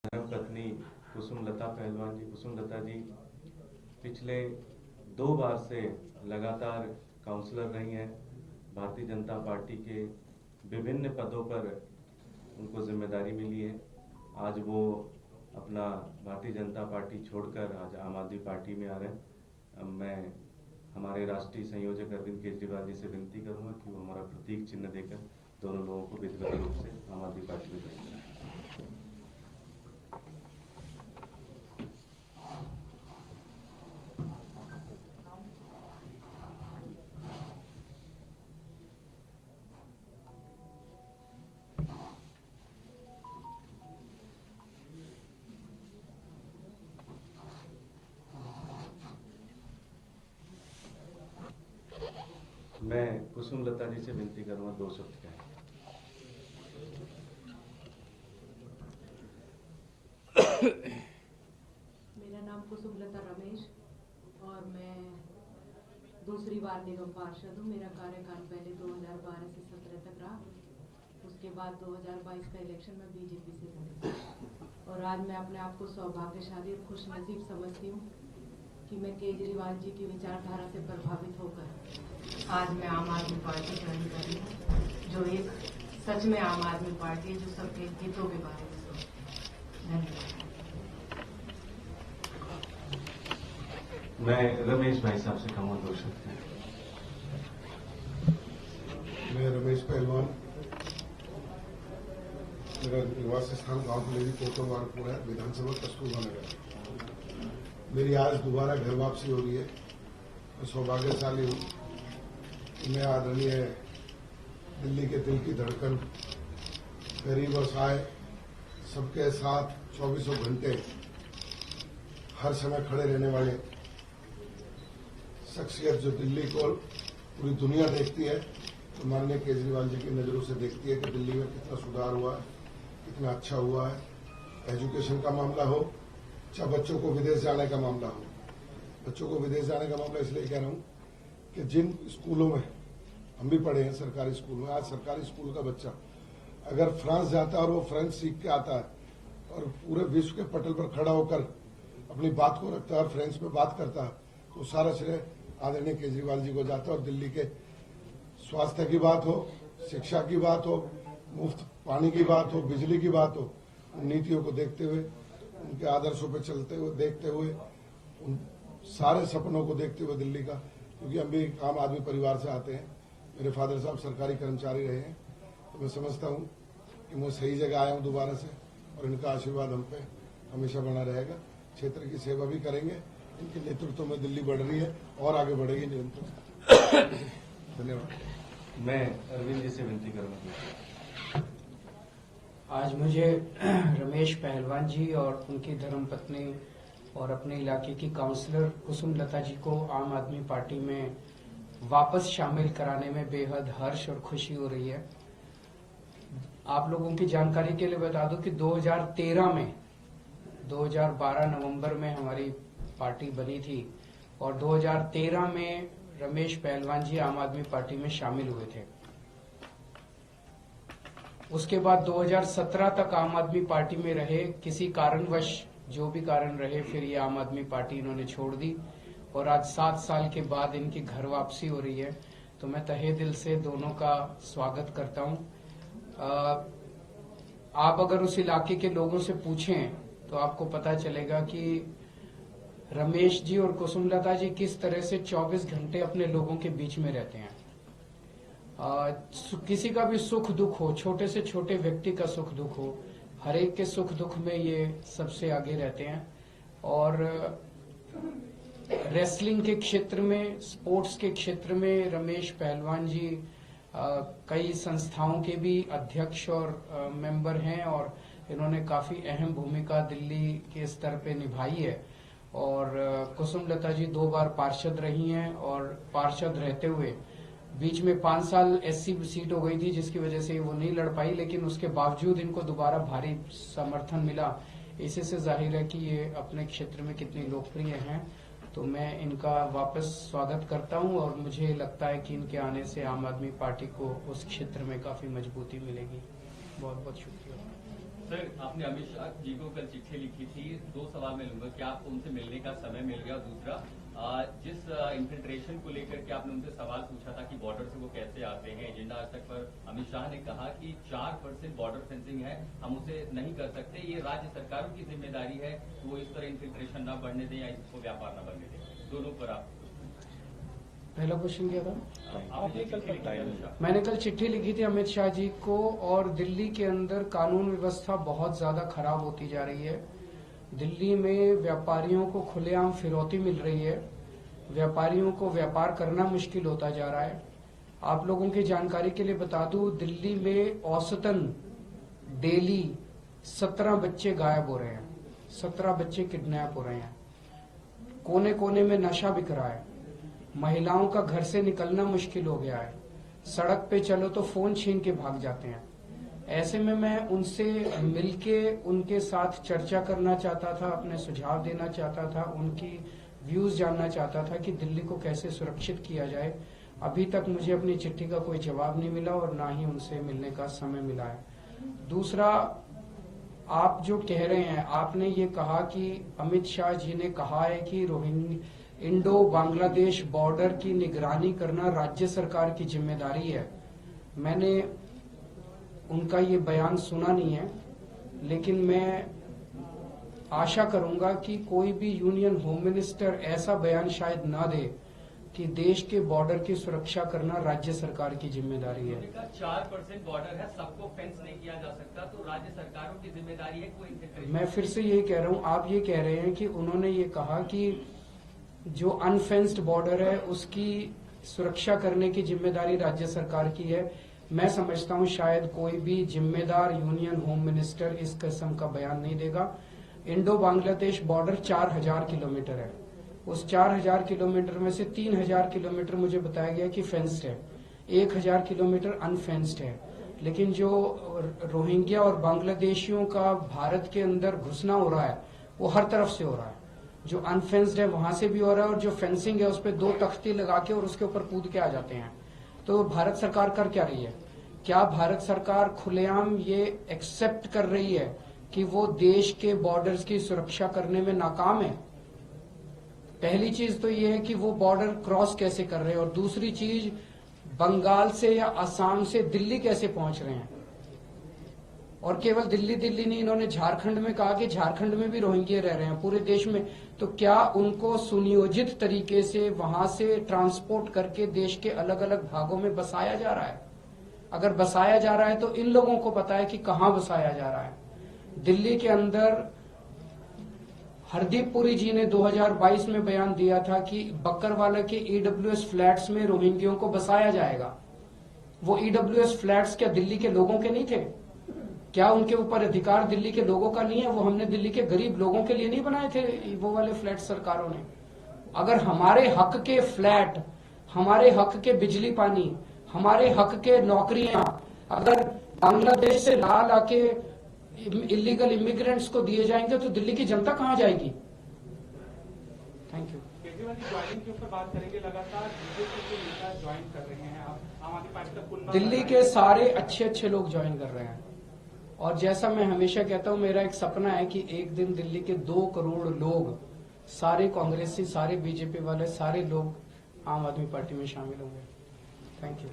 पत्नी कुसुमलता पहलवान जी, कुसुमलता जी पिछले 2 बार से लगातार काउंसलर रही हैं। भारतीय जनता पार्टी के विभिन्न पदों पर उनको जिम्मेदारी मिली है। आज वो अपना भारतीय जनता पार्टी छोड़कर आज आम आदमी पार्टी में आ रहे हैं। अब मैं हमारे राष्ट्रीय संयोजक अरविंद केजरीवाल जी से विनती करूंगा कि वो हमारा प्रतीक चिन्ह देकर दोनों लोगों को विधिवत रूप से आम आदमी पार्टी में भेजें। मैं कुसुमलता जी से विनती करूंगा 2 शब्द कहें। मेरा नाम कुसुमलता रमेश और मैं दूसरी बार निगम पार्षद हूँ। मेरा कार्यकाल पहले 2012 से 17 तक रहा। उसके बाद 2022 का इलेक्शन में बीजेपी से लड़ी और आज मैं अपने आप को सौभाग्यशाली और खुशनसीब समझती हूँ कि मैं केजरीवाल जी की विचारधारा से प्रभावित होकर आज मैं आम आदमी पार्टी ज्वाइन कर रही हूँ, जो एक सच में आम आदमी पार्टी है, जो सबके हितों के बारे में सोचती है। धन्यवाद। मैं रमेश भाई साहब से कहूँगा 2 शब्द। मैं रमेश पहलवान, मेरा निवास स्थान गांव कुलेरी कोटवारपुर है, विधानसभा कस्तूरबा नगर। मेरी आज दोबारा घर वापसी हो रही है। मैं सौभाग्यशाली हूँ कि मैं आदरणीय दिल्ली के दिल की धड़कन, गरीब और सहाय सबके साथ 24 घंटे हर समय खड़े रहने वाले शख्सियत जो दिल्ली को पूरी दुनिया देखती है, तो माननीय केजरीवाल जी की नजरों से देखती है कि दिल्ली में कितना सुधार हुआ है, कितना अच्छा हुआ है। एजुकेशन का मामला हो, चाहे बच्चों को विदेश जाने का मामला हो। बच्चों को विदेश जाने का मामला इसलिए कह रहा हूं कि जिन स्कूलों में हम भी पढ़े हैं, सरकारी स्कूल में, आज सरकारी स्कूल का बच्चा अगर फ्रांस जाता है और वो फ्रेंच सीख के आता है और पूरे विश्व के पटल पर खड़ा होकर अपनी बात को रखता है और फ्रेंच में बात करता है, तो सारा श्रेय आदरणीय केजरीवाल जी को जाता है। और दिल्ली के स्वास्थ्य की बात हो, शिक्षा की बात हो, मुफ्त पानी की बात हो, बिजली की बात हो, उन नीतियों को देखते हुए, उनके आदर्शों पर चलते हुए, देखते हुए, उन सारे सपनों को देखते हुए दिल्ली का, क्योंकि हम भी आम आदमी परिवार से आते हैं, मेरे फादर साहब सरकारी कर्मचारी रहे हैं, तो मैं समझता हूं कि मैं सही जगह आया हूं दोबारा से और इनका आशीर्वाद हम पे हमेशा बना रहेगा। क्षेत्र की सेवा भी करेंगे। इनके नेतृत्व में दिल्ली बढ़ रही है और आगे बढ़ेगी निरंतर। धन्यवाद। मैं अरविंद जी से विनती करूंगा। आज मुझे रमेश पहलवान जी और उनकी धर्मपत्नी और अपने इलाके की काउंसलर कुसुमलता जी को आम आदमी पार्टी में वापस शामिल कराने में बेहद हर्ष और खुशी हो रही है। आप लोगों की जानकारी के लिए बता दूं कि 2013 में 2012 नवंबर में हमारी पार्टी बनी थी और 2013 में रमेश पहलवान जी आम आदमी पार्टी में शामिल हुए थे। उसके बाद 2017 तक आम आदमी पार्टी में रहे। किसी कारणवश, जो भी कारण रहे, फिर ये आम आदमी पार्टी इन्होंने छोड़ दी और आज 7 साल के बाद इनकी घर वापसी हो रही है। तो मैं तहे दिल से दोनों का स्वागत करता हूं। आप अगर उस इलाके के लोगों से पूछें तो आपको पता चलेगा कि रमेश जी और कुसुमलता जी किस तरह से 24 घंटे अपने लोगों के बीच में रहते हैं। किसी का भी सुख दुख हो, छोटे से छोटे व्यक्ति का सुख दुख हो, हर एक के सुख दुख में ये सबसे आगे रहते हैं। और रेसलिंग के क्षेत्र में, स्पोर्ट्स के क्षेत्र में रमेश पहलवान जी कई संस्थाओं के भी अध्यक्ष और मेंबर हैं और इन्होंने काफी अहम भूमिका दिल्ली के स्तर पे निभाई है। और कुसुमलता जी 2 बार पार्षद रही हैं और पार्षद रहते हुए बीच में 5 साल एससी सीट हो गई थी, जिसकी वजह से वो नहीं लड़ पाई, लेकिन उसके बावजूद इनको दोबारा भारी समर्थन मिला। इसी से जाहिर है कि ये अपने क्षेत्र में कितनी लोकप्रिय हैं। तो मैं इनका वापस स्वागत करता हूं और मुझे लगता है कि इनके आने से आम आदमी पार्टी को उस क्षेत्र में काफी मजबूती मिलेगी। बहुत बहुत शुक्रिया। सर, आपने अमित शाह जी को कल चिट्ठी लिखी थी, 2 सवाल मैं लूंगा, क्या आपको उनसे मिलने का समय मिल गया? दूसरा, जिस इन्फिल्ट्रेशन को लेकर के आपने उनसे सवाल पूछा था कि बॉर्डर से वो कैसे आते हैं, एजेंडा आज तक पर अमित शाह ने कहा कि 4% बॉर्डर फेंसिंग है, हम उसे नहीं कर सकते, ये राज्य सरकारों की जिम्मेदारी है, तो वो इस तरह इन्फिल्ट्रेशन न बढ़ने दें या इसको व्यापार न बनने दें। दोनों पर आप पहला क्वेश्चन क्या था? आपने मैंने कल चिट्ठी लिखी थी अमित शाह जी को, और दिल्ली के अंदर कानून व्यवस्था बहुत ज्यादा खराब होती जा रही है। दिल्ली में व्यापारियों को खुलेआम फिरौती मिल रही है, व्यापारियों को व्यापार करना मुश्किल होता जा रहा है। आप लोगों की जानकारी के लिए बता दूं, दिल्ली में औसतन डेली 17 बच्चे गायब हो रहे हैं, 17 बच्चे किडनैप हो रहे हैं, कोने कोने में नशा बिक रहा है, महिलाओं का घर से निकलना मुश्किल हो गया है, सड़क पे चलो तो फोन छीन के भाग जाते हैं। ऐसे में मैं उनसे मिलके उनके साथ चर्चा करना चाहता था, अपने सुझाव देना चाहता था, उनकी व्यूज जानना चाहता था कि दिल्ली को कैसे सुरक्षित किया जाए। अभी तक मुझे अपनी चिट्ठी का कोई जवाब नहीं मिला और ना ही उनसे मिलने का समय मिला है। दूसरा, आप जो कह रहे हैं, आपने ये कहा कि अमित शाह जी ने कहा है कि इंडो बांग्लादेश बॉर्डर की निगरानी करना राज्य सरकार की जिम्मेदारी है। मैंने उनका ये बयान सुना नहीं है, लेकिन मैं आशा करूंगा कि कोई भी यूनियन होम मिनिस्टर ऐसा बयान शायद ना दे कि देश के बॉर्डर की सुरक्षा करना राज्य सरकार की जिम्मेदारी है। 4% बॉर्डर है, सबको फेंस नहीं किया जा सकता, तो राज्य सरकारों की जिम्मेदारी है कोई। मैं फिर से यही कह रहा हूं, आप ये कह रहे हैं कि उन्होंने ये कहा कि जो अनफेंस्ड बॉर्डर है उसकी सुरक्षा करने की जिम्मेदारी राज्य सरकार की है। मैं समझता हूं शायद कोई भी जिम्मेदार यूनियन होम मिनिस्टर इस किस्म का बयान नहीं देगा। इंडो बांग्लादेश बॉर्डर 4000 किलोमीटर है, उस 4000 किलोमीटर में से 3000 किलोमीटर मुझे बताया गया कि फेंस्ड है, 1000 किलोमीटर अनफेंस्ड है। लेकिन जो रोहिंग्या और बांग्लादेशियों का भारत के अंदर घुसना हो रहा है वो हर तरफ से हो रहा है। जो अनफेंस्ड है वहां से भी हो रहा है, और जो फेंसिंग है उस पर 2 तख्ती लगा के और उसके ऊपर कूद के आ जाते हैं। तो भारत सरकार कर क्या रही है? क्या भारत सरकार खुलेआम ये एक्सेप्ट कर रही है कि वो देश के बॉर्डर्स की सुरक्षा करने में नाकाम है? पहली चीज तो ये है कि वो बॉर्डर क्रॉस कैसे कर रहे हैं, और दूसरी चीज बंगाल से या असम से दिल्ली कैसे पहुंच रहे हैं। और केवल दिल्ली नहीं, इन्होंने झारखंड में कहा कि झारखंड में भी रोहिंग्या रह रहे हैं, पूरे देश में। तो क्या उनको सुनियोजित तरीके से वहां से ट्रांसपोर्ट करके देश के अलग अलग भागों में बसाया जा रहा है? अगर बसाया जा रहा है तो इन लोगों को पता है कि कहां बसाया जा रहा है। दिल्ली के अंदर हरदीप पुरी जी ने 2022 में बयान दिया था कि बक्करवाला के ईडब्ल्यूएस फ्लैट्स में रोहिंग्यों को बसाया जाएगा। वो ईडब्ल्यूएस फ्लैट्स क्या दिल्ली के लोगों के नहीं थे? क्या उनके ऊपर अधिकार दिल्ली के लोगों का नहीं है? वो हमने दिल्ली के गरीब लोगों के लिए नहीं बनाए थे वो वाले फ्लैट सरकारों ने। अगर हमारे हक के फ्लैट, हमारे हक के बिजली पानी, हमारे हक के नौकरियां अगर बांग्लादेश से ला के इलीगल इमिग्रेंट्स को दिए जाएंगे तो दिल्ली की जनता कहां जाएगी? Thank you. केजरीवाल की ज्वाइनिंग के ऊपर बात करेंगे। लगातार बीजेपी के नेता ज्वाइन कर रहे हैं, आप आम आदमी पार्टी का कुल दिल्ली के सारे अच्छे लोग ज्वाइन कर रहे हैं, और जैसा मैं हमेशा कहता हूं, मेरा एक सपना है कि एक दिन दिल्ली के 2 करोड़ लोग, सारे कांग्रेसी, सारे बीजेपी वाले, सारे लोग आम आदमी पार्टी में शामिल होंगे। Thank you.